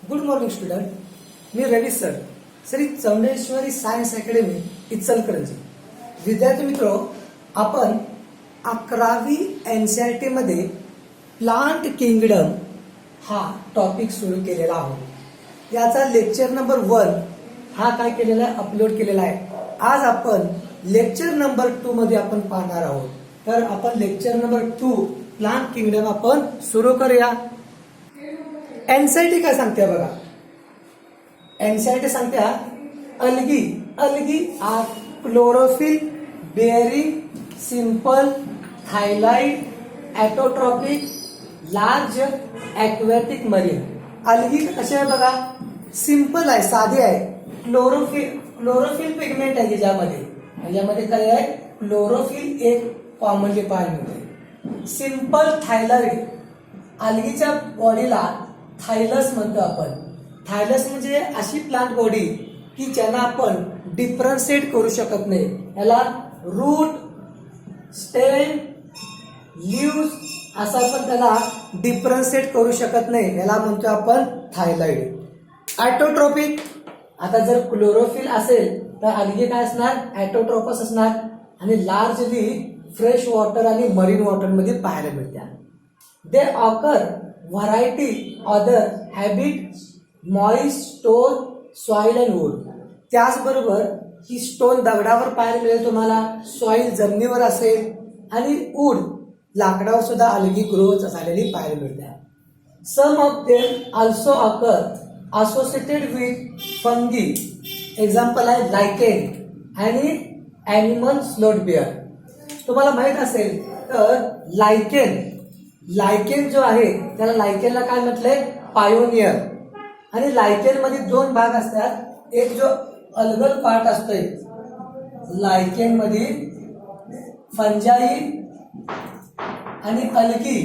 Good morning student. मी Ravi sir, Shri Chaundeshwari science academy Ichalkaranji. विद्यार्थी मित्रो, आपण 11वी NCERT मध्ये प्लांट किंगडम हा टॉपिक सुरू केलेला आहोत. याचा लेक्चर नंबर 1 हा काय केलेला आहे, अपलोड केलेला आहे. आज आपण लेक्चर नंबर 2 मध्ये आपण पाहणार आहोत. तर आपण लेक्चर नंबर 2 प्लांट किंगडम आपण सुरू करूया. NCERT काय सांगते बघा. NCERT सांगते algae are chlorophyll bearing simple thylaid autotrophic large aquatic marine. algae कसे आहे बघा, सिंपल आहे, साधे आहे. क्लोरोफिल पिगमेंट आहे ज्यामध्ये काय आहे, क्लोरोफिल एक कॉमनली पाहायला मिळते. सिंपल थायलॉइड, algaeच्या बॉडीला थायलस म्हणतो आपण. थायलस म्हणजे अशी प्लांट बॉडी की ज्यांना आपण डिफरन्शिएट करू शकत नाही. याला रूट, स्टेम, लीव्स असं आपण त्याला डिफरन्शिएट करू शकत नाही. याला म्हणतो आपण थायलॉइड. ॲटोट्रोपिक, आता जर क्लोरोफिल असेल तर algae काय असणार, ॲटोट्रोपस असणार आणि लार्जली फ्रेश वॉटर आणि मरीन वॉटर मध्ये पाहायला मिळतात. They occur variety other habit moist stone soil and wood. त्याचबरोबर ही स्टोन दगडावर पाहायला मिळेल तुम्हाला, सॉइल जमिनीवर असेल आणि वूड लाकडावर सुद्धा algae ग्रो झालेली पाहायला मिळते. Some of them also occur associated with fungi. Example आहे लायकेन आणि ॲनिमल स्लोट बिअर. तुम्हाला माहित असेल तर लायकेन जो आहे त्याला लायकेनला काय म्हटलंय, पायोनियर. आणि लायकेन मध्ये 2 भाग असतात. एक जो अलगल पार्ट असतोय लायकेन मध्ये, फंजाई आणि algae,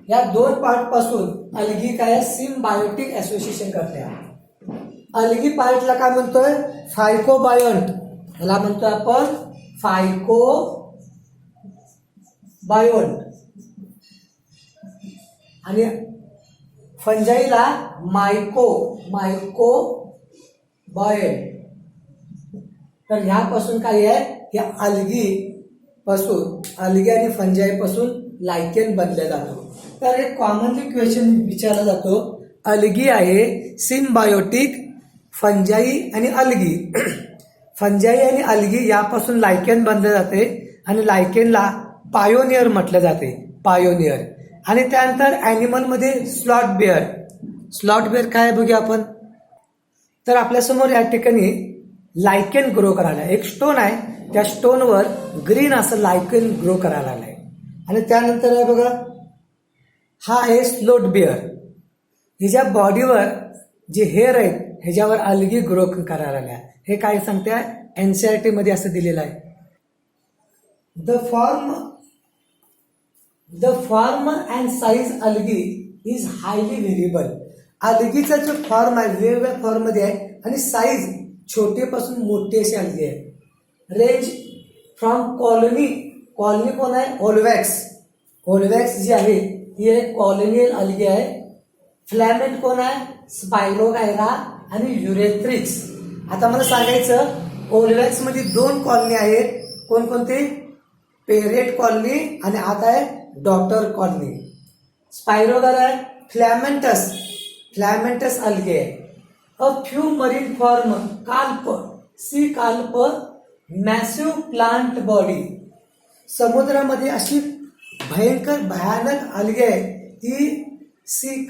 या 2 पार्ट पासून algae काय सिम्बायोटिक असोसिएशन करते. algae पार्टला काय म्हणतोय, फायकोबायोंट. याला म्हणतोय आपण फायकोबायोंट. आणि फंजाईला मायकोबायोंट. तर ह्यापासून काय आहे, या algae आणि फंजाई पासून लायकेन बनले जातो. तर एक कॉमनली क्वेश्चन विचारला जातो, algae आहे सिम्बायोटिक, फंजाई आणि algae. फंजाई आणि algae यापासून लायकेन बनले जाते आणि लायकेनला पायोनियर म्हटले जाते, पायोनियर. आणि त्यानंतर ॲनिमल मध्ये स्लॉट बिअर काय बघूया आपण. तर आपल्यासमोर या ठिकाणी लायकेन ग्रो करायला एक स्टोन आहे, त्या स्टोनवर ग्रीन असं लायकेन ग्रो करायला आहे. आणि त्यानंतर आहे बघा, हा आहे स्लोट बिअर. हिच्या बॉडीवर जे हेअर आहेत ह्याच्यावर algae ग्रो करायला आहे. हे काय सांगते, NCERT मध्ये असं दिलेलं आहे. The form and size algae is highly variable. algaeचा जो फॉर्म आहे वेगवेगळ्या फॉर्म मध्ये आहे आणि साईज छोटे पासून मोठे असे algae आहे. रेंज फ्रॉम कॉलनी कोण आहे, ओलवॅक्स जी आहे ही एक कॉलोनियल algae आहे. फ्लॅमेंट कोण आहे, स्पायरोगायरा आणि युरेथ्रिक्स. आता मला सांगायचं, ओलवॅक्स मध्ये 2 कॉलनी आहेत. कोणकोणते, पेरेट कॉलनी आणि आता आहे daughter colony. Spirogyra, filamentous algae आहे. A few marine form sea carp massive plant body. समुद्रामध्ये अशी भयानक algae आहे ती सी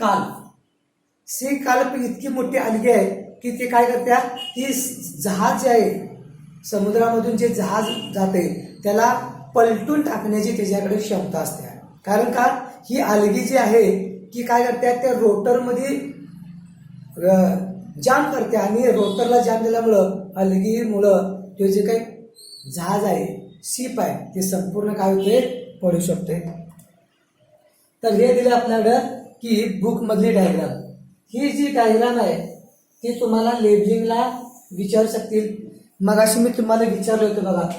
कार्प इतकी मोठी algae आहे की ती काय करते, ती जहाज जे आहे समुद्रामधून जे जहाज जाते त्याला पलटून टाकण्याची त्याच्याकडे क्षमता असते. कारण का, ही algae जी आहे की काय करते, त्या रोटरमध्ये जाम करते आणि रोटरला जाम दिल्यामुळं algae मुळे ते जे काही जहाज आहे, शिप आहे, ते संपूर्ण काय होते, पडू शकते. तर हे दिले आपल्याकडं की बुक मधली डायग्राम. ही जी डायग्राम आहे ती तुम्हाला लेबलिंगला विचारू शकतील. मगाशी मी तुम्हाला विचारलं होतं बघा,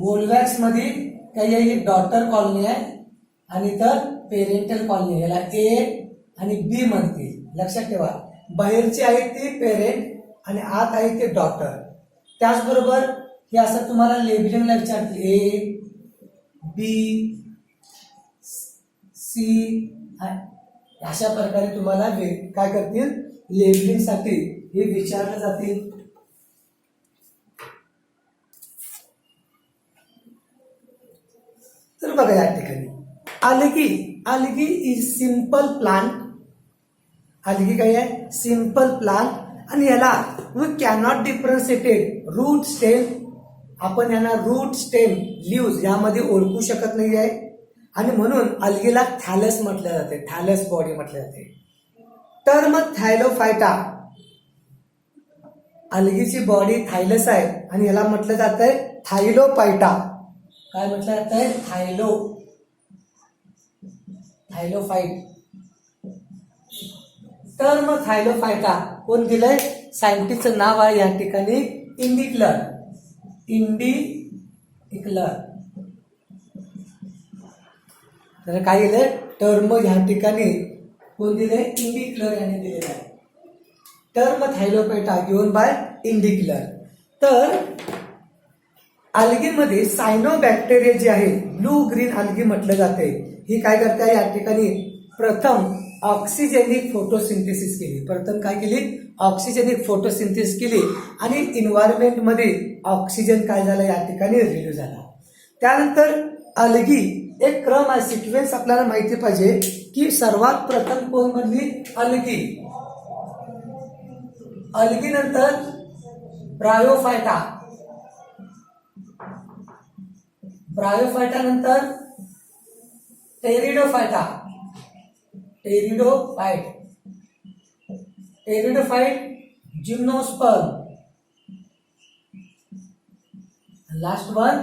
ओलवॅक्स मध्ये काही डॉटर कॉलनी आहे आणि तर पेरेंटल कॉलनी, याला ए आणि बी म्हणतील. लक्षात ठेवा, बाहेरची आहेत ती पेरेंट आणि आत आहे ते डॉटर. त्याचबरोबर हे असं तुम्हाला लेबलिंगला विचारतील, ए बी सी, अशा प्रकारे तुम्हाला काय करतील, लेबलिंगसाठी हे विचारले जातील. तर बघा या ठिकाणी algae is simple plant. algae काय आहे, सिंपल प्लांट, आणि याला we cannot differentiated root stem, आपण यांना रूट स्टेम लीव्ज यामध्ये ओळखू शकत नाही आहे, आणि म्हणून अल्गीला थॅलस म्हटले जाते, थॅलस बॉडी म्हटले जाते. टर्म थायलोफायटा, अल्गीची बॉडी थायलस आहे आणि याला म्हटलं जात आहे थायलोफायटा. काय म्हटलं जात आहे, थायलोफाइट. टर्म थायलोफायटा कोण दिलंय, सायंटिस्टचं नाव आहे या ठिकाणी इंडिक्लर. तर काय दिलंय, टर्म या ठिकाणी कोण दिलंय, इंडिक्लर यांनी दिलेलं आहे. टर्म थायलोफायटा गिव्हन बाय इंडिक्लर. तर अल्गीमध्ये सायनोबॅक्टेरिया जी आहे, ब्लू ग्रीन अल्गी म्हटलं जाते, ही काय करते या ठिकाणी प्रथम ऑक्सिजेनिक फोटोसिंथेसिस केली. प्रथम काय केली, ऑक्सिजेनिक फोटोसिंथेसिस केली आणि इन्व्हायरमेंटमध्ये ऑक्सिजन काय झाला या ठिकाणी रिलीज झाला. त्यानंतर अल्गी एक क्रम आहे, सिक्वेन्स आपल्याला माहिती पाहिजे की सर्वात प्रथम कोण म्हणली, अल्गी नंतर ब्रायोफायटा, नंतर टेरिडोफाइट, जिम्नोस्पर्म, लास्ट वन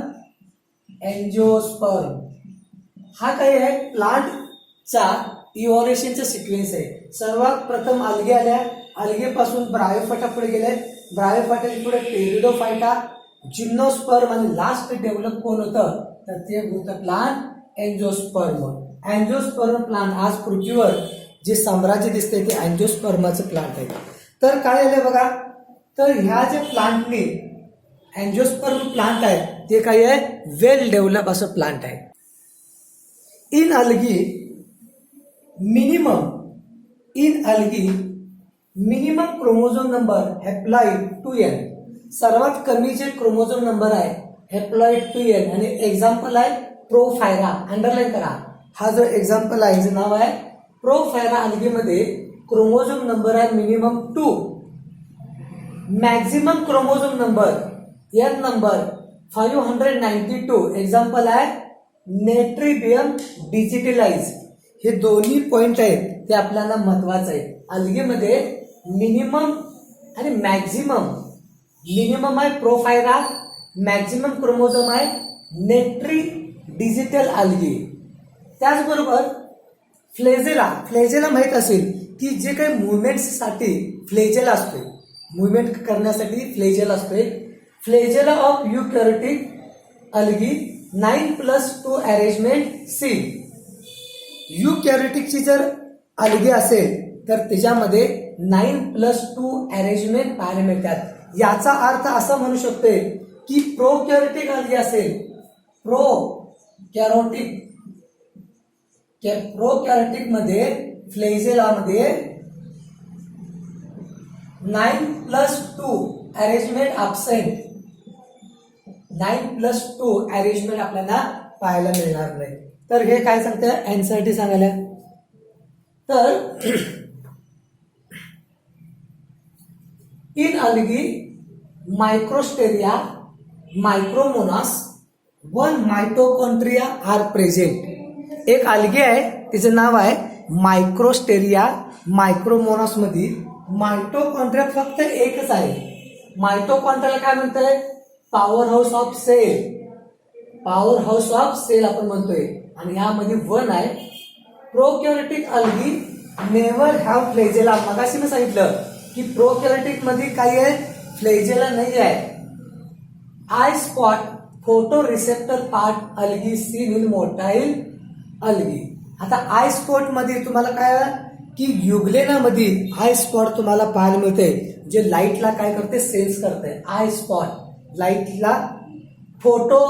एंजिओस्पर्म. हा काय आहे, प्लांटचा इव्हॉल्युशनचा सिक्वेन्स आहे. सर्वात प्रथम अल्गे आल्या, अल्गेपासून ब्रायोफायटा पुढे गेले, ब्रायोफायटा पुढे टेरिडोफायटा, जिम्नोस्पर्म, आणि लास्ट डेव्हलप कोण होतं, तर ते होतं प्लांट एंजिओस्पर्म. एंजिओस्पर्म प्लांट आज पृथ्वीवर जे साम्राज्य दिसते ते एंजिओस्पर्माचं प्लांट आहे. तर काय झालं बघा, तर ह्या जे प्लांटने एंजिओस्पर्म प्लांट आहे ते काय आहे, वेल डेव्हलप असं प्लांट आहे. In algae minimum chromosome number haploid 2n, सर्वात कमी जे क्रोमोझोम नंबर आहे हॅप्लॉइड 2n, आणि एक्झाम्पल आहे प्रोफायरा. अंडरलाईन करा, हा जो एक्झाम्पल आहे जे नाव आहे प्रोफायरा. अल्गीमध्ये क्रोमोझोम नंबर आहे minimum 2. Maximum chromosome number n number 592. Example आहे नेट्रिबियम डिजिटलाइज. हे दोन्ही पॉइंट आहेत ते आपल्याला महत्वाचं आहे. अल्गीमध्ये मिनिमम आणि मॅक्झिमम, मिनिमम आहे प्रोफायरा, मॅक्झिमम क्रोमोझोम आहे नेट्री डिजिटल अल्गी. त्याचबरोबर फ्लेजेला माहित असेल की जे काही मुवमेंटसाठी फ्लेजेला असते, मुवमेंट करण्यासाठी फ्लेजेला असते. Flagella of eukaryotic algae 9+2 arrangement C. युकॅरियोटिकची जर अल्गी असेल तर त्याच्यामध्ये 9+2 अरेंजमेंट पाहायला मिळतात. याचा अर्थ असा म्हणू शकतोय की प्रोकॅरियोटिक अल्गी असेल, प्रोकॅरियोटिक मध्ये फ्लेजेलामध्ये 9+2 अरेंजमेंट अब्सेंट, 9+2 अरेंजमेंट आपल्याला पाहायला मिळणार नाही. तर हे काय सांगतं, एनसीईआरटी सांगायला. तर in algae Micrasterias, Micromonas, 1 mitochondria are present. एक अल्गी आहे तिचं नाव आहे मायक्रोस्टेरिया. मायक्रोमोनास मध्ये मायटोकॉन्ड्रिया फक्त एकच आहे. मायटोकॉन्ड्रियाला काय म्हणतंय, power house of cell, power house of cell आपण म्हणतोय, आणि यामध्ये 1 आहे. Prokaryotic algae never have flagella. मगाशी मी सांगितलं की प्रोकॅरियोटिक मध्ये काय आहे, फ्लेजेला नाही आहे. I spot photo receptor part algae seen in motile algae. आता आय स्पॉट मध्ये तुम्हाला काय की युगलेनामध्ये आय स्पॉट तुम्हाला पाहायला मिळते, जे लाईटला काय करते, सेन्स करते. आय स्पॉट लाईटला, फोटो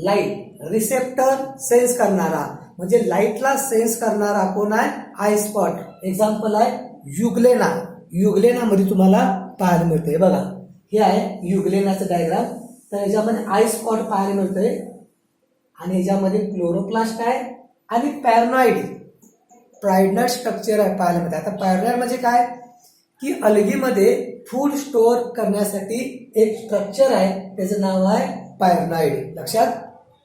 लाईट रिसेप्टर सेन्स करणारा, म्हणजे लाईटला सेन्स करणारा कोण आहे, आय स्पॉट. एक्झाम्पल आहे युगलेना. युगलेनामध्ये तुम्हाला पाहायला मिळते. बघा हे आहे युगलेनाचं डायग्राम. तर याच्यामध्ये आय स्पॉट पाहायला मिळतंय आणि याच्यामध्ये क्लोरोप्लास्ट आहे आणि पॅरानॉइड स्ट्रक्चर आहे पाहायला मिळते. आता पॅरानॉइड म्हणजे काय की अल्गीमध्ये फूड स्टोअर करण्यासाठी एक स्ट्रक्चर आहे, त्याचं नाव आहे पॅरानॉइड. लक्षात.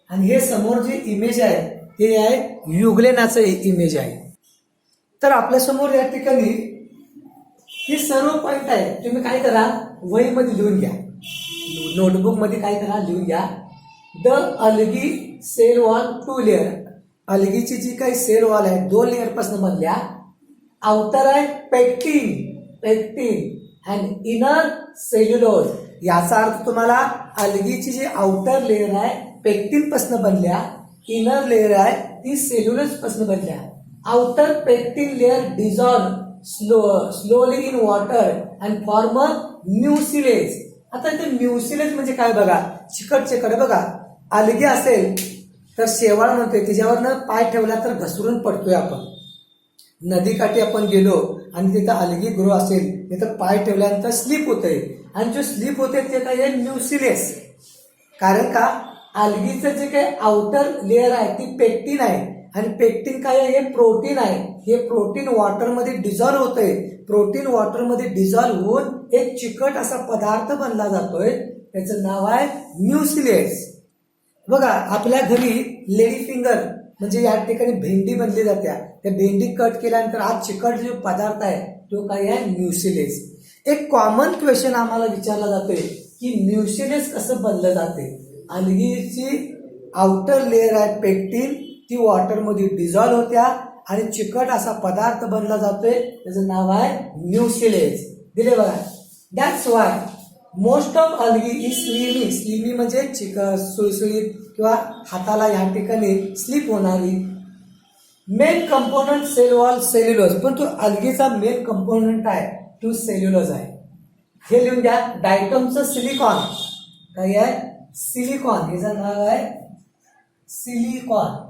आणि हे समोर जे इमेज आहे ते आहे युगलेनाचं इमेज आहे. तर आपल्या समोर या ठिकाणी हे सर्व पॉइंट आहे. तुम्ही काय करा, वहीमध्ये लिहून घ्या, नोटबुक मध्ये काय करा, लिहून घ्या. The algae cell wall 2 layer. अल्गीची जी काही सेल वॉल आहे 2 लेअर पासून बनल्या. आउटर आहे पेक्टिन अँड इनर सेल्युलोज. याचा अर्थ तुम्हाला अल्गीची जी आउटर लेअर आहे पेक्टिन पासून बनल्या, इनर लेअर आहे ती सेल्युलोज पासून बनल्या. Outer pectin layer dissolve slowly in water and form mucilage. आता इथे म्युसिलेज म्हणजे काय बघा, चिकट बघा. अल्गी असेल तर शेवाळ म्हणतोय, त्याच्यावरनं पाय ठेवला तर घसरून पडतोय आपण. नदीकाठी आपण गेलो आणि तिथं अल्गी ग्रो असेल तिथं पाय ठेवल्यानंतर स्लिप होतंय, आणि जो स्लिप होते ते काय आहे, म्युसिलेस. कारण का अल्गीचं जे काही आउटर लेअर आहे ती पेक्टिन आहे, आणि पेक्टिन काय आहे, हे प्रोटीन आहे. हे प्रोटीन वॉटरमध्ये डिझॉल्व्ह होतंय. प्रोटीन वॉटरमध्ये डिझॉल्व्ह होऊन एक चिकट असा पदार्थ बनला जातोय, त्याचं नाव आहे म्युसिलेस. बघा आपल्या घरी लेडी फिंगर म्हणजे या ठिकाणी भेंडी बनली जाते. त्या भेंडी कट केल्यानंतर आज चिकट जो पदार्थ आहे तो काय आहे, म्युसिलेस. एक कॉमन क्वेश्चन आम्हाला विचारला जातोय की म्युसिलेस कसं बनलं जाते. अल्गीची आउटर लेअर आहे पेक्टिन, ती वॉटरमध्ये डिझॉल्व्ह होत्या आणि चिकट असा पदार्थ बनला जातोय, त्याचं नाव आहे म्युसिलेस. दिले बघा. That's why most of algae is slimy. Slimy म्हणजे सुळसुळीत किंवा हाताला या ठिकाणी स्लिप होणारी. Main component cell wall cellulose. पण तो अल्गीचा मेन कंपोनंट आहे तो सेल्युलोज आहे. हे लिहून घ्या. डायटमचं सिलिकॉन काय आहे, सिलिकॉन. याचं नाव आहे सिलिकॉन.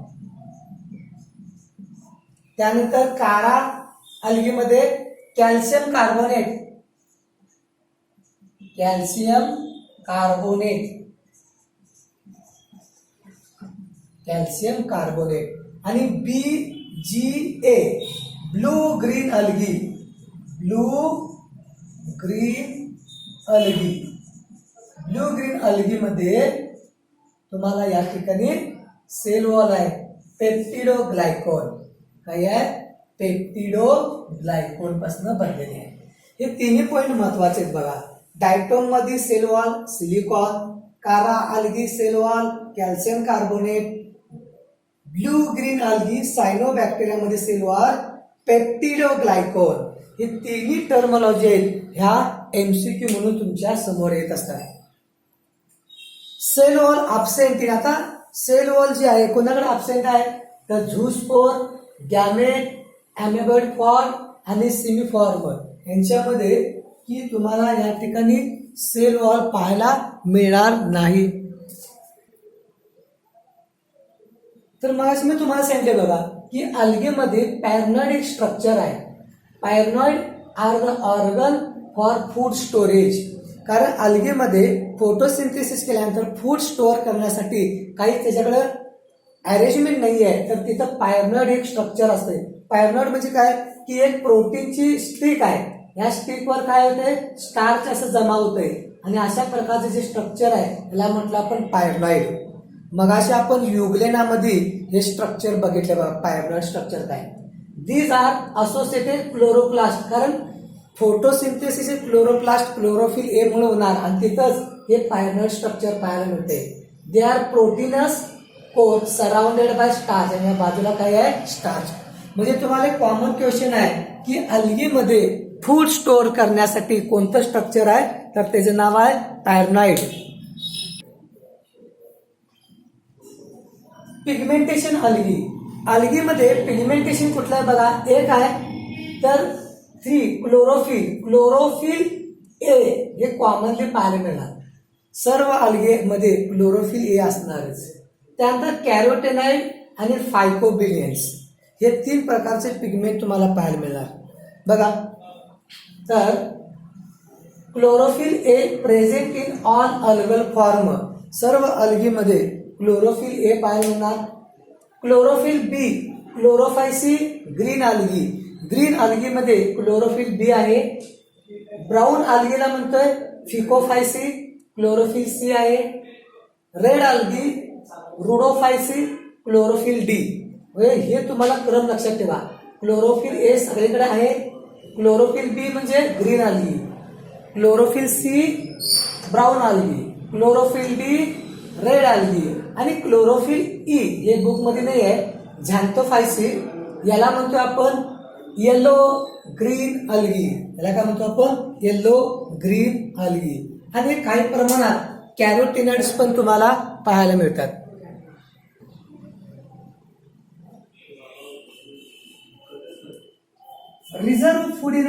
त्यानंतर काळा अल्गीमध्ये कॅल्शियम कार्बोनेट, आणि BGA blue green algae. Blue green algae मध्ये तुम्हाला या ठिकाणी सेल वॉल आहे पेप्टिडोग्लायकोन. काय आहे, पेप्टिडोग्लायकोन पासून बनलेले आहे. हे तिन्ही पॉइंट महत्वाचे आहेत बघा. डायटोम मध्ये cell wall silicon, Chara algae cell wall calcium carbonate, blue green algae cyanobacteria मध्ये सेल वॉल पेप्टिडोग्लायकोन. हे तिन्ही टर्मॉलॉजी आहेत, ह्या MCQ म्हणून तुमच्या समोर येत असतात. Cell wall absent. आता सेल वॉल जी आहे कोणाकडे अब्सेंट आहे तर झूस्पोर, गॅमेट, अॅमेबॉइड फॉर्म आणि सिमिफॉर्म यांच्यामध्ये की तुम्हाला या ठिकाणी सेल वॉल पाहायला मिळणार नाही. तर मग मी तुम्हाला सांगितले बघा की अल्गेमध्ये पॅरानॉइड एक स्ट्रक्चर आहे. Pyrenoid are the organ for food storage. कारण अल्गेमध्ये फोटोसिंथेसिस केल्यानंतर फूड स्टोअर करण्यासाठी काही त्याच्याकडे अरेंजमेंट नाही आहे, तर तिथं पॅरानॉइड एक स्ट्रक्चर असते. पॅरानॉइड म्हणजे काय की एक प्रोटीनची स्टिक आहे. या स्टिकवर काय होते, स्टार्च असं जमा होतंय, आणि अशा प्रकारचे जे स्ट्रक्चर आहे त्याला म्हटलं आपण पॅरानॉइड. मग अशा आपण युगलेनामध्ये हे स्ट्रक्चर बघितले बघा, पॅरानॉइड स्ट्रक्चर काय. These are associated chloroplast. कारण फोटोसिंथेसिस हे क्लोरोप्लास्ट क्लोरोफिल ए मुळे होणार, आणि तिथंच हे पॅरानॉइड स्ट्रक्चर पाहायला मिळते. They are proteinous coat surrounded by starch. आणि या बाजूला काय आहे, स्टार्च. म्हणजे तुम्हाला एक कॉमन क्वेश्चन आहे की अल्गीमध्ये फूड स्टोअर करण्यासाठी कोणतं स्ट्रक्चर आहे तर त्याचं नाव आहे पॅरानॉइड. Pigmentation algae. अल्गीमध्ये पिगमेंटेशन कुठलं आहे बघा, एक आहे तर 3 क्लोरोफिल ए हे कॉमनली पाहायला मिळणार. सर्व अल्गेमध्ये क्लोरोफिल ए असणारच. त्यानंतर कॅरोटेनॉइड आणि फायकोबिलियन्स हे 3 प्रकारचे पिगमेंट तुम्हाला पाहायला मिळणार बघा. तर chlorophyll A present in all algal form, सर्व अल्गीमध्ये क्लोरोफिल ए पाहायला मिळणार. क्लोरोफिल बी क्लोरोफायसी ग्रीन अल्गीमध्ये क्लोरोफिल बी आहे. ब्राऊन अल्गीला म्हणतोय फिकोफायसी क्लोरोफिल सी आहे. Red algae Rhodophyceae chlorophyll D. हे तुम्हाला क्रम लक्षात ठेवा. क्लोरोफिल ए सगळीकडे आहे, क्लोरोफिल बी म्हणजे green algae, chlorophyll C brown algae, chlorophyll D red algae आणि क्लोरोफिल ई हे बुकमध्ये नाही आहे, झॅन्थोफायसी, याला म्हणतो आपण येलो ग्रीन अल्गी. याला काय म्हणतो आपण, येलो ग्रीन अल्गी. आणि काही प्रमाणात कॅरोटिनॉइड्स पण तुम्हाला पाहायला मिळतात. रिझर्व फूड इन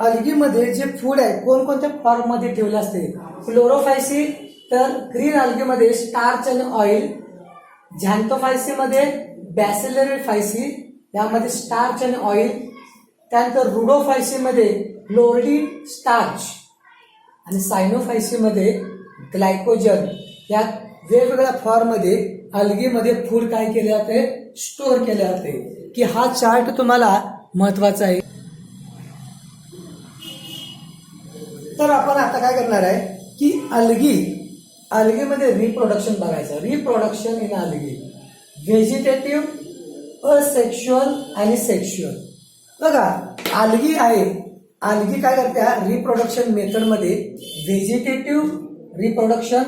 अल्गीमध्ये जे फूड आहे कोणकोणत्या फॉर्म मध्ये ठेवले असते. क्लोरोफायसी तर ग्रीन अल्गीमध्ये स्टार्च आणि ऑइल, झॅन्थोफायसी मध्ये बॅसिलरी फायसी यामध्ये स्टार्च आणि ऑइल, त्यानंतर रुडोफायसी मध्ये क्लोरिन स्टार्च आणि सायनोफायसी मध्ये ग्लायकोजन. या वेगवेगळ्या फॉर्म मध्ये अल्गीमध्ये फूड काय केले जाते, स्टोअर केले जाते. की हा चार्ट तुम्हाला महत्वाचा आहे. तर आपण आता काय करणार आहे की अल्गीमध्ये रिप्रोडक्शन बघायचं. Reproduction in algae, vegetative, asexual आणि सेक्शुअल. बघा अल्गी आहे, अल्गी काय करत्या रिप्रोडक्शन मेथडमध्ये व्हेजिटेटिव्ह रिप्रोडक्शन,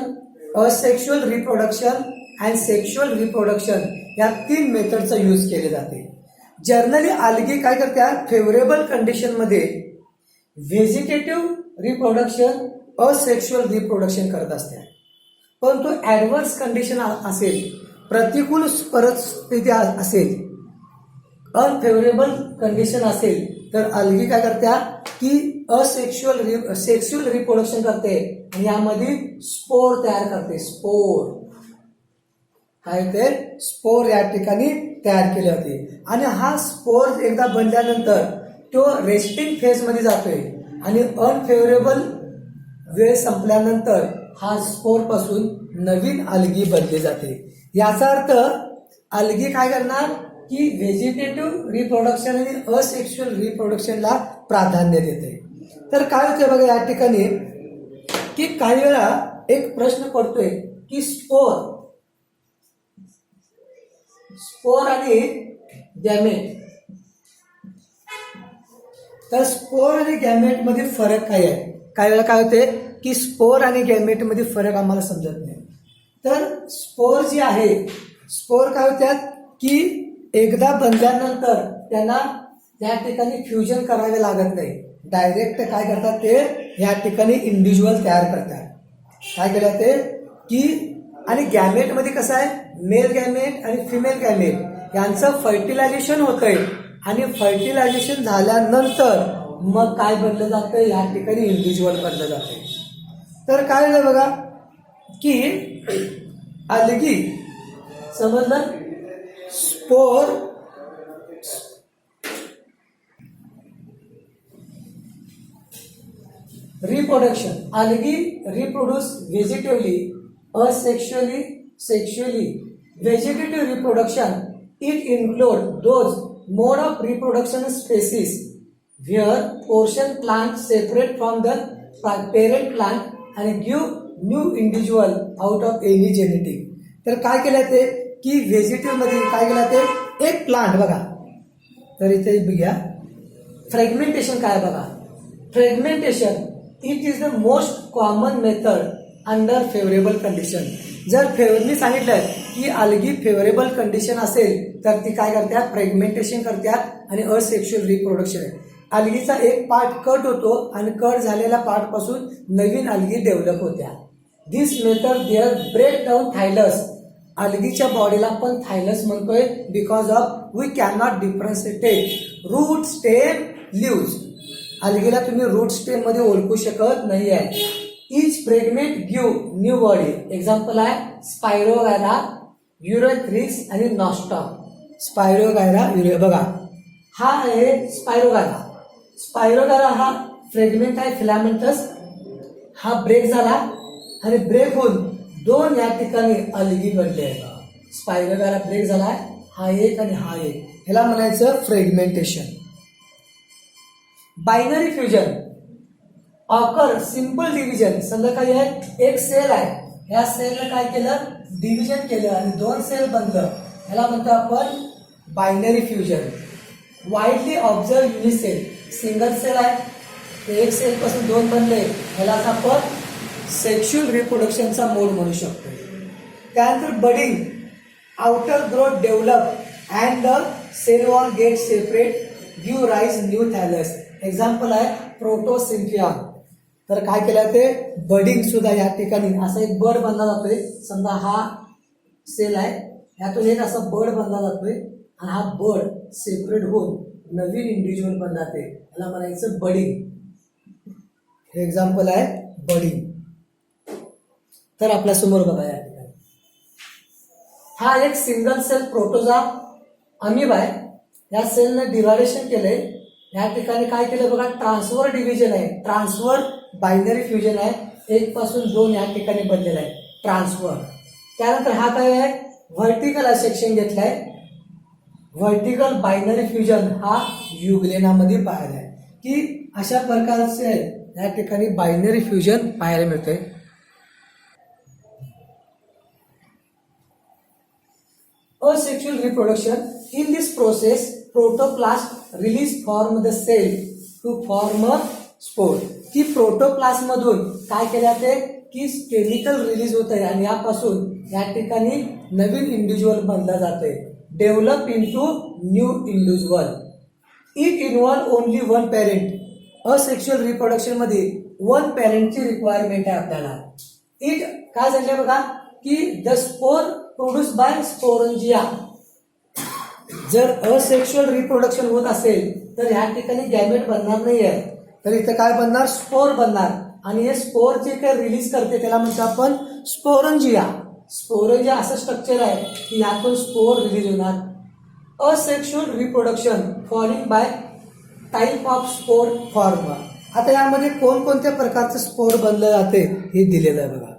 असेक्शुअल रिप्रोडक्शन आणि सेक्शुअल रिप्रोडक्शन या 3 मेथडचा यूज केले जाते. जनरली अल्गी काय करत्या फेवरेबल कंडिशन मध्ये व्हेजिटेटिव्ह रिप्रोडक्शन, असेक्शुअल रिप्रोडक्शन करत असते. परंतु ऍडव्हर्स कंडिशन असेल, प्रतिकूल परिस्थिती असेल, अनफेवरेबल कंडिशन असेल तर अल्गी काय करत्या की सेक्शुअल रिप्रोडक्शन करते आणि यामध्ये स्पोर तयार करते. स्पोर या ठिकाणी तयार केले जाते आणि हा स्पोर एकदा बनल्यानंतर तो रेस्टिंग फेज मध्ये जातोय आणि अनफेवरेबल वेळ संपल्यानंतर हा स्पोर पासून नवीन अल्गी बनली जाते. याचा अर्थ अल्गी काय करणार की व्हेजिटेटिव्ह रिप्रोडक्शन आणि असेक्शुअल रिप्रोडक्शनला प्राधान्य देते. तर काय होते बघा या ठिकाणी की काही वेळा एक प्रश्न पडतोय की स्पोर आणि गॅमेट. तर स्पोर आणि गॅमेट मध्ये फरक काय आहे. काही वेळा काय होते की स्पोर आणि गॅमेट मध्ये फरक आम्हाला समजत नाही. तर स्पोर जे आहे, स्पोर काय होत्यात की एकदा बनल्यानंतर त्यांना त्या ठिकाणी फ्युजन करावे लागत नाही, डायरेक्ट काय करतात ते या ठिकाणी इंडिव्हिज्युअल तयार करतात. काय केलं ते की आणि गॅमेट मध्ये कसं आहे, मेल गॅमेट आणि फिमेल गॅमेट यांचं फर्टिलायझेशन होतंय आणि फर्टिलायझेशन झाल्यानंतर मग काय बनलं जातं, या ठिकाणी इंडिव्हिज्युअल बनलं जातं. तर काय झालं बघा की अल्गी समजलं, spore reproduction, algae reproduce vegetatively, asexually, sexually. Vegetative reproduction, it includes those mode of reproduction species where portion plant separate from the parent plant and give new individual out of any genetic. तर काय केलं ते की vegetative मध्ये काय केलं ते एक प्लांट बघा. तर इथे बघा फ्रॅगमेंटेशन काय बघा. Fragmentation it is the most common method under favourable condition. जर मी सांगितलं की अल्गी फेवरेबल कंडिशन असेल तर ती काय करतात, फ्रॅगमेंटेशन करतात आणि असेक्शुअल रिप्रोडक्शन आहे. अल्गीचा एक पार्ट कट होतो आणि कट झालेल्या पार्ट पासून नवीन अल्गी डेव्हलप होत्या. This method there break down thallus अलगीच्या बॉडीला आपण थायलस म्हणतोय because of we can not differentiate root stem leaves. अलगीला तुम्ही रूट स्टेम मध्ये ओळखू शकत नाही आहे. Each fragment give new body. Example आहे स्पायरोगायरा, युरेथ्रिक्स आणि नॉस्टॉक. स्पायरोगायरा बघा हा आहे स्पायरोगायरा. स्पायरोगायरा हा फ्रेगमेंट आहे फिलामेंटस. हा ब्रेक झाला आणि ब्रेक होऊन दोन या ठिकाणी अलगी बनले आहेत. स्पायरोगायरा ब्रेक झाला, हा एक आणि हा एक, ह्याला म्हणायचं fragmentation. Binary fusion occur simple division. समजा काय आहे, एक सेल आहे, ह्या सेलने काय केलं, डिव्हिजन केलं आणि दोन सेल बनलं, ह्याला म्हणतो आपण binary fusion. Widely observe unicell. Single cell आहे, एक सेल पासून दोन बनले, ह्यालाच आपण सेक्शुअल रिप्रोडक्शनचा मोड म्हणू शकतो. त्यानंतर budding, outer growth develop and the cell wall get separate, give rise new thallus. Example आहे प्रोटोसिम्फियॉन. तर काय केलं ते बडिंग सुद्धा या ठिकाणी असा एक बड बनला जातोय. समजा हा सेल आहे, ह्यातून एक असा बड बनला जातोय आणि हा बड सेपरेट होऊन नवीन इंडिव्हिज्युअल बनला जाते, ह्याला म्हणायचं बडिंग. हे एक्झाम्पल आहे बडिंग. तर आपल्या समोर बघा या ठिकाणी हा एक सिंगल सेल प्रोटोझा अमीबा आहे. या सेलने डिव्हायडेशन केलंय. या ठिकाणी काय केलं बघा, ट्रान्सफर डिव्हिजन आहे, ट्रान्सफर बायनरी फ्युजन आहे, एक पासून दोन या ठिकाणी बनलेला आहे ट्रान्सफर. त्यानंतर हा काय आहे, व्हर्टिकल सेक्शन घेतलाय. व्हर्टिकल बायनरी फ्युजन हा युग्लेनामध्ये पाहायला आहे की अशा प्रकारचे या ठिकाणी बायनरी फ्युजन पाहायला मिळते. Asexual reproduction. In this process, protoplast release from the cell to form a spore. की प्रोटोप्लास्ट मधून काय केले जाते की केमिकल रिलीज होत आहे आणि यापासून या ठिकाणी नवीन इंडिव्हिज्युअल बनला जाते. Develop into new individual. It involve only one parent. Asexual reproduction मध्ये वन पॅरेंटची रिक्वायरमेंट आहे आपल्याला. इट काय झाले बघा की द स्पोर प्रोड्यूस बाय स्पोरंजिया. जर असेक्शुअल रिप्रोडक्शन होत असेल तर ह्या ठिकाणी गॅमेट बनणार नाही आहे, तर इथे काय बनणार, स्पोर बनणार. आणि हे स्पोर जे काय रिलीज करते त्याला म्हणतो आपण स्पोरंजिया. स्पोरंजिया असं स्ट्रक्चर आहे की यातून स्पोर रिलीज होणार. Asexual reproduction following bye type of spore form. आता यामध्ये कोणकोणत्या प्रकारचं स्पोर बनलं जाते हे दिलेलं आहे बघा.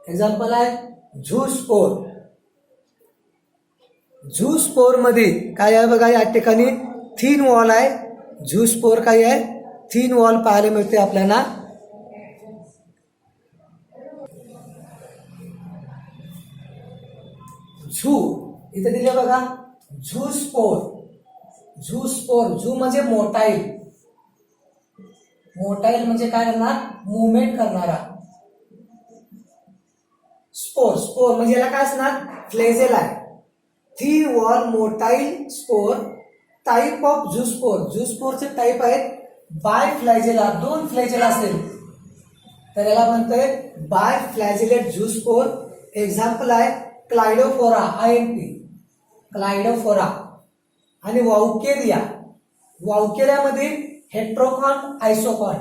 एक्झाम्पल आहे झू स्पोर. झू स्पोर मध्ये काय आहे बघा, या ठिकाणी थिन वॉल आहे. झू स्पोर काय आहे, थिन वॉल पाहायला मिळते आपल्याला. झू इथे दिले बघा, zoo spore. Zoo spore, zoo म्हणजे मोटाईल. मोटाईल म्हणजे काय करणार, मुवमेंट करणारा. स्पोर, स्पोर म्हणजे याला काय असणार, फ्लेजेल आहे. Thin wall motile spore. Type of zoo spore. झू स्पोरचे टाईप आहेत बाय फ्लॅजेला. दोन फ्लॅजेला असेल तर याला म्हणतोय biflagellate zoospore. Example आहे क्लायडोफोरा, INP क्लायडोफोरा. आणि वाउकेरिया. वाउकेरियामध्ये हेट्रोकॉन्ट, आयसोकॉन्ट.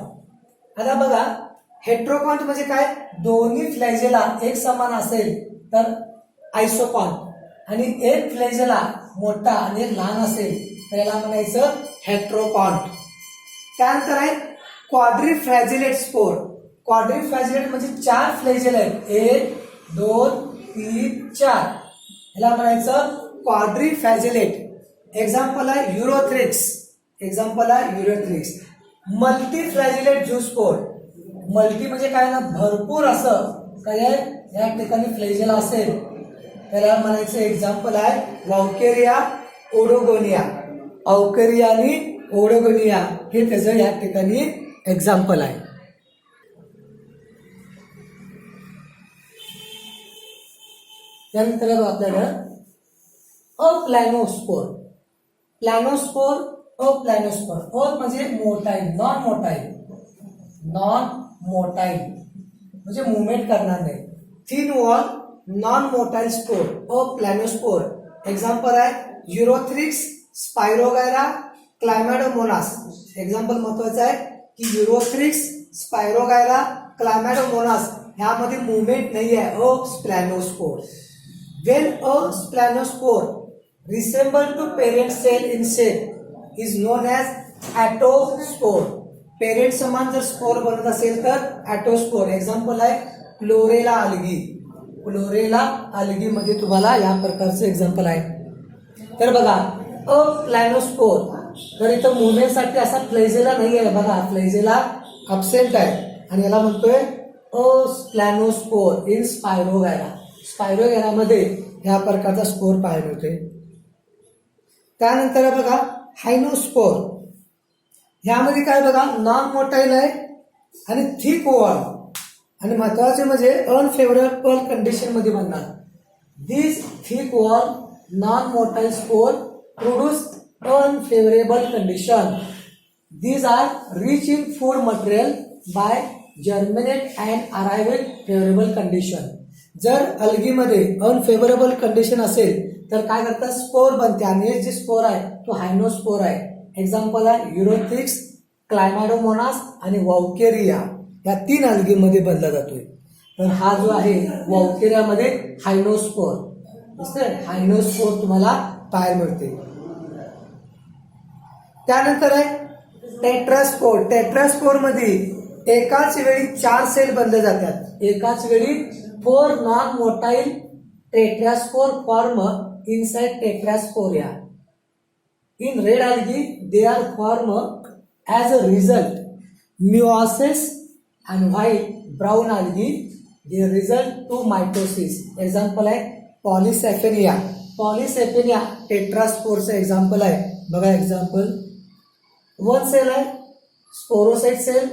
आता बघा हेट्रोकॉन्ट म्हणजे काय, दोन्ही फ्लॅजेला एक समान असेल तर आयसोकॉन्ट, आणि एक फ्लॅजेला मोठा आणि एक लहान असेल तर याला म्हणायचं हेट्रोकॉन्ट. त्यानंतर आहे क्वाड्रिफ्लॅजिलेट स्पोर. क्वाड्रिफ्लॅजिलेट म्हणजे चार फ्लॅजेल आहेत, 1 2 3 4, याला म्हणायचं क्वाड्रिफ्लॅजिलेट. एक्झाम्पल आहे युरोथ्रिक्स. एक्झाम्पल आहे युरोथ्रिक्स. मल्टीफ्लॅजिलेट झू स्पोर. मल्टी म्हणजे काय ना, भरपूर असं काय या ठिकाणी फ्लॅजेला असेल त्याला म्हणायचं. एक्झाम्पल आहे वाउकेरिया, ओडोगोनिया. वाउकेरिया आणि ओडोगोनिया हे त्याचं या ठिकाणी एक्झाम्पल आहे. त्यानंतर आपल्याकडं अप्लॅनोस्पोर. प्लॅनोस्पोर, अप्लॅनोस्पोर. अ म्हणजे motile, non motile. Non motile म्हणजे मुवमेंट करणार नाही. Thin wall non motile spore aplanospore. Example आहे युरोथ्रिक्स, स्पायरोगायरा, क्लायमॅडोमोनास. एक्झाम्पल महत्वाचं आहे की युरोथ्रिक्स, स्पायरोगायरा, क्लायमॅडोमोनास ह्यामध्ये मुवमेंट नाही आहे. Aplanospore. When aplanospore resemble to parent cell in shape is known as autospore. Parent समान जर स्पोर बनत असेल तर ॲटोस्पोर. एक्झाम्पल आहे क्लोरेला अल्गी. क्लोरेला अल्गी मध्ये तुम्हाला या प्रकारचं एक्झाम्पल आहे. तर बघा अप्लॅनोस्पोर, तर इथं मुवमेंटसाठी असा फ्लॅजेला नाही आहे. बघा फ्लॅजेला अब्सेंट आहे आणि याला म्हणतोय अप्लॅनोस्पोर इन स्पायरोगायरा. स्पायरोगायरामध्ये ह्या प्रकारचा स्पोर पाहायला मिळतोय. त्यानंतर बघा हायनोस्पोर. ह्यामध्ये काय बघा नॉन मोटाईल आहे आणि थिक वॉल आणि महत्वाचे म्हणजे अनफेवरेबल कंडिशन मध्ये बनणार. This thick wall non motile spore produce unfavourable condition. These are rich in food material by germinate and arrive in favorable condition. जर अल्गीमध्ये अनफेवरेबल कंडिशन असेल तर काय करतात स्पोर बनते आणि हे जे स्पोर आहे तो हायनोस्पोर आहे. एक्झाम्पल आहे युरोथ्रिक्स, क्लायमॅडोमोनास आणि वॉकेरिया. या 3 अल्गीमध्ये बनला जातोय. तर हा जो आहे वॉकेरियामध्ये हायनोस्पोर दिसतंय. हायनोस्पोर तुम्हाला पाहायला मिळते. त्यानंतर आहे टेट्रास्पोर. टेट्रास्पोर मध्ये एकाच वेळी 4 सेल बनले जातात. एकाच वेळी 4 non motile tetraspore form inside Tetraspora. In red algae, they are formed as a result meiosis, and while brown algae they result to mitosis. Example आहे पॉलिसेफेनिया. पॉलिसेफेनिया टेट्रास्पोरचं एक्झाम्पल आहे. बघा एक्झाम्पल 1 सेल आहे स्पोरोसाइट सेल,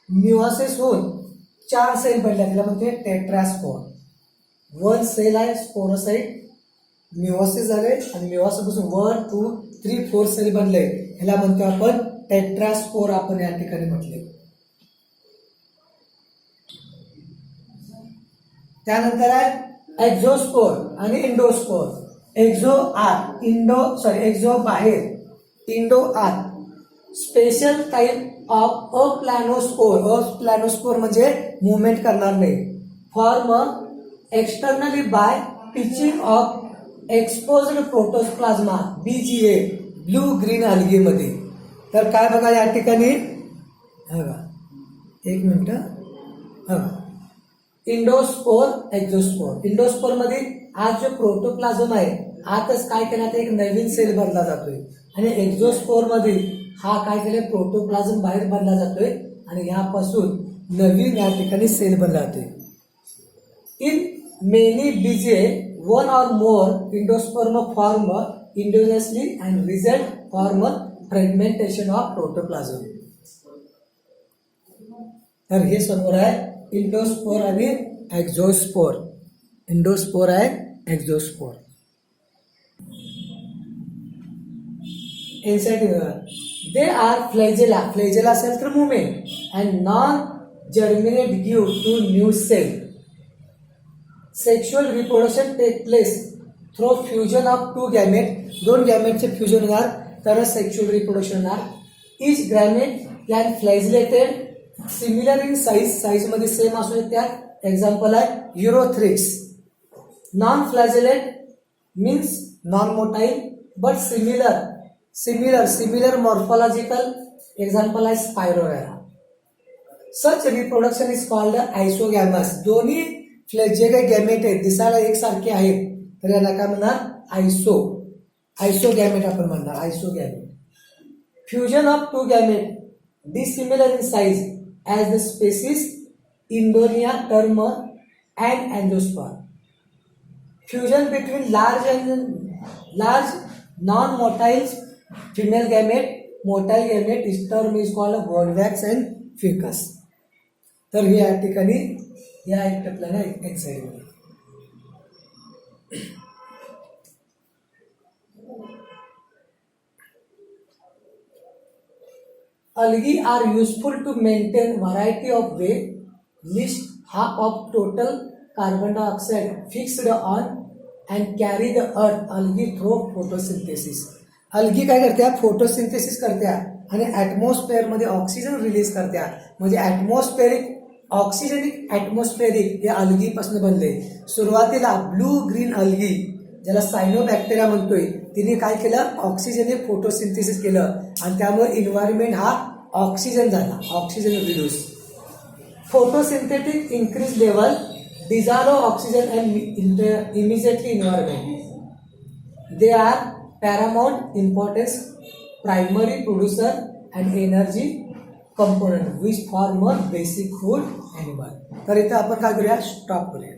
मिओसिस होऊन 4 sale बनल्या त्याला म्हणते टेट्रास्पोर. 1 sale आहे स्पोरोसाइट, meiosis झाले आणि मिओसिस पासून 1, 2, 3, 4 सेल बनले ह्याला म्हणतो आपण टेट्रास्पोर. आपण या ठिकाणी म्हटले. त्यानंतर आहे एक्झोस्पोर आणि इंडोस्पोर. एक्झो आत, एक्झो बाहेर, इंडो आत. Special type of aplanospore. Aplanospore म्हणजे मुवमेंट करणार नाही. Form externally by pinching of exposed protoplasm BGA blue green algae मध्ये. तर काय बघा या ठिकाणी एक मिनिट. इंडोस्पोर, एक्झोस्पोर. इंडोस्पोर मध्ये आज जो प्रोटोप्लाझम आहे आतच काय केलं एक नवीन सेल बनला जातोय आणि एक्झोस्पोर मध्ये हा काय केलं प्रोटोप्लाझम बाहेर बनला जातोय आणि यापासून नवीन या ठिकाणी सेल बनला जातोय. In many BGA 1 or more endosperm form endogenously and result form fragmentation of protoplasm. तर हे समोर आहे इंडोस्पोर आणि एक्झोस्पोर. इंडोस्पोर आहे एक्झोस्पोर. Inside they are फ्लॅजेला. फ्लॅजेला असेल तर movement and non germinate give to new cell. Sexual reproduction take place through fusion of 2 gamete. 2 गॅमेटचे fusion होणार तरच सेक्शुअल रिप्रोडक्शन होणार. Each gamete can flagellated similar in size मध्ये same असू शकतात. Example आहे Ulothrix. Non flagellate means non motile but similar morphological. Example आहे Spirogyra. Such reproduction is called isogamous. दोन्ही जे काही गॅमेट आहेत दिसायला एकसारखे आहेत तर याला काय म्हणणार आयसोगॅमेट आपण म्हणणार isogamete. Fusion of 2 gamete dissimilar in size as the species इंडोनिया term and angiosperm. Fusion between large non motile female gamete motile gamete is term is called Volvox and Fucus. तर हे या ठिकाणी या एक टप्प्याला एक साईड मध्ये. Algae are useful to maintain variety of weight. List half of total carbon dioxide fixed on and carry the earth algae through photosynthesis. algae काय करत्या फोटोसिंथेसिस करत्या आणि ऍटमॉस्फेअर मध्ये ऑक्सिजन रिलीज करत्या. म्हणजे ऑक्सिजनिक ऍटमॉस्फेरिक हे अल्गी पासून बनले. सुरुवातीला ब्लू ग्रीन अल्गी ज्याला सायनोबॅक्टेरिया म्हणतोय तिने काय केलं ऑक्सिजनिक फोटोसिंथेसिस केलं आणि त्यामुळे इन्व्हायरमेंट हा ऑक्सिजन झाला. Oxygen reduce. Photosynthetic increase level dissolve oxygen and immediately environment. They are paramount importance primary producer and energy component which form a basic food animal. तर इथं आपण काय करूया स्टॉप करूया.